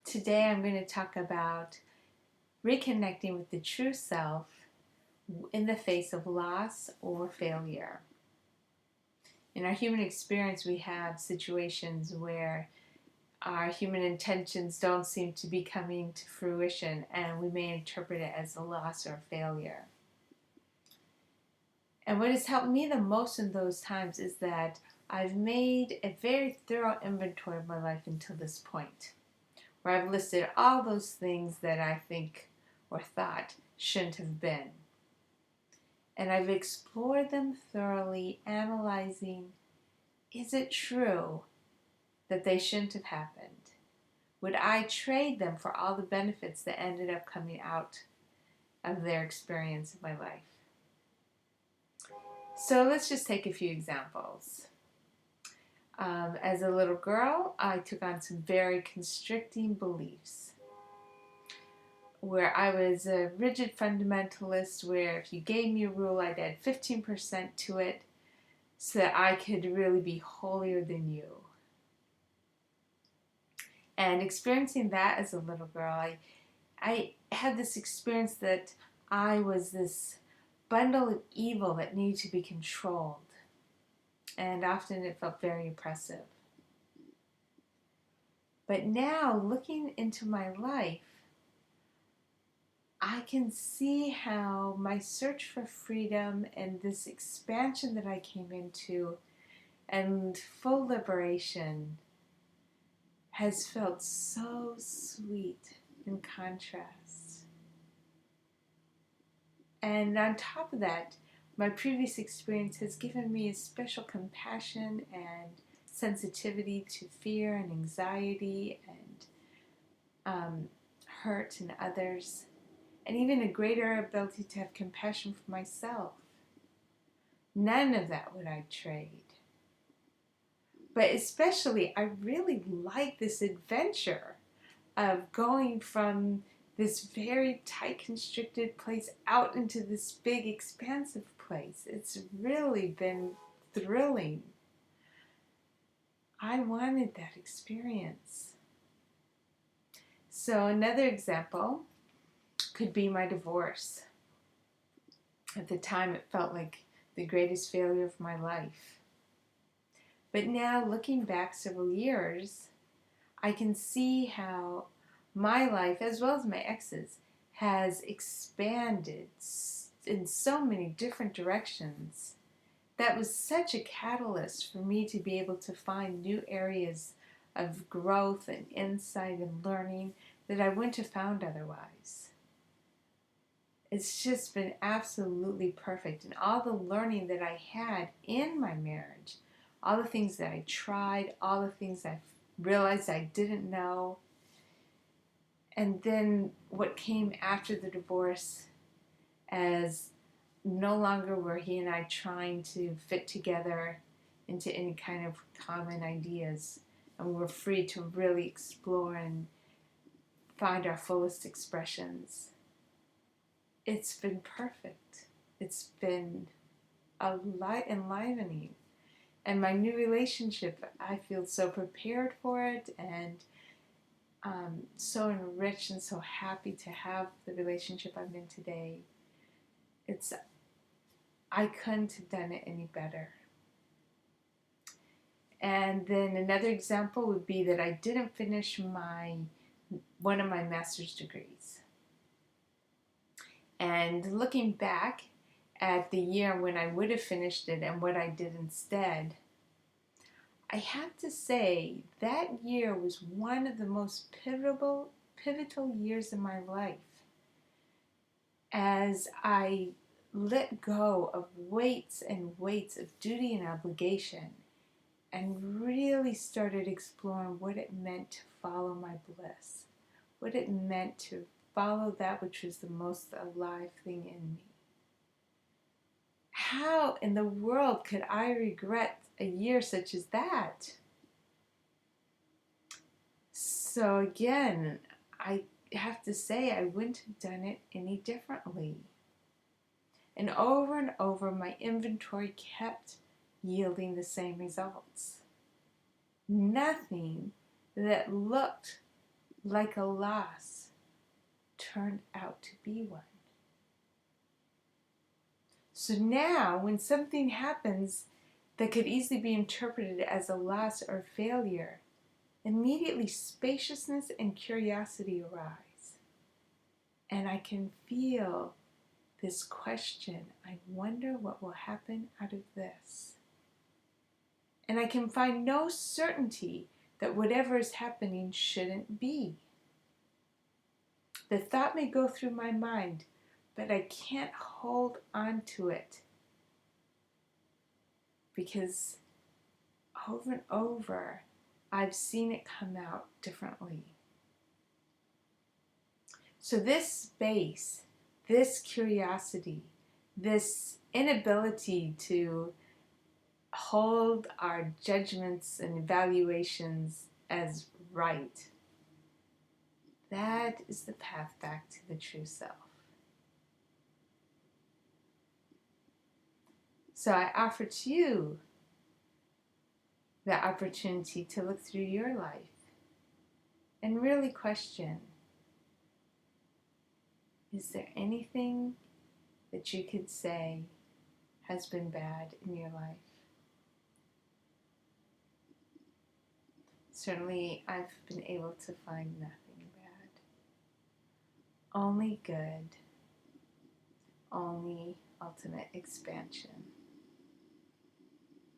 Today I'm going to talk about reconnecting with the true self in the face of loss or failure. In our human experience, we have situations where our human intentions don't seem to be coming to fruition, and we may interpret it as a loss or a failure. And what has helped me the most in those times is that I've made a very thorough inventory of my life until this point, where I've listed all those things that I think or thought shouldn't have been. And I've explored them thoroughly, analyzing, is it true that they shouldn't have happened? Would I trade them for all the benefits that ended up coming out of their experience in my life? So let's just take a few examples. As a little girl, I took on some very constricting beliefs where I was a rigid fundamentalist where if you gave me a rule, I'd add 15% to it so that I could really be holier than you. And experiencing that as a little girl, I had this experience that I was this bundle of evil that needed to be controlled. And often it felt very oppressive. But now, looking into my life, I can see how my search for freedom and this expansion that I came into and full liberation has felt so sweet in contrast. And on top of that, my previous experience has given me a special compassion and sensitivity to fear and anxiety and hurt in others, and even a greater ability to have compassion for myself. None of that would I trade. But especially, I really like this adventure of going from this very tight, constricted place out into this big, expansive place. It's really been thrilling. I wanted that experience. So another example could be my divorce. At the time, it felt like the greatest failure of my life. But now, looking back several years, I can see how my life, as well as my ex's, has expanded in so many different directions. That was such a catalyst for me to be able to find new areas of growth and insight and learning that I wouldn't have found otherwise. It's just been absolutely perfect. And all the learning that I had in my marriage, all the things that I tried, all the things I realized I didn't know, and then what came after the divorce, as no longer were he and I trying to fit together into any kind of common ideas, and we were free to really explore and find our fullest expressions. It's been perfect. It's been a light enlivening. And my new relationship, I feel so prepared for it and so enriched and so happy to have the relationship I'm in today. I couldn't have done it any better. And then another example would be that I didn't finish one of my master's degrees. And looking back at the year when I would have finished it and what I did instead, I have to say that year was one of the most pivotal years in my life, as I let go of weights and weights of duty and obligation and really started exploring what it meant to follow my bliss, what it meant to follow that which was the most alive thing in me. How in the world could I regret a year such as that? So again, I have to say I wouldn't have done it any differently. And over, my inventory kept yielding the same results. Nothing that looked like a loss turned out to be one. So now, when something happens that could easily be interpreted as a loss or failure, immediately spaciousness and curiosity arise. And I can feel this question, I wonder what will happen out of this. And I can find no certainty that whatever is happening shouldn't be. The thought may go through my mind, but I can't hold on to it because over and over I've seen it come out differently. So this space, this curiosity, this inability to hold our judgments and evaluations as right, that is the path back to the true self. So I offer to you the opportunity to look through your life and really question, is there anything that you could say has been bad in your life? Certainly, I've been able to find nothing bad. Only good. Only ultimate expansion.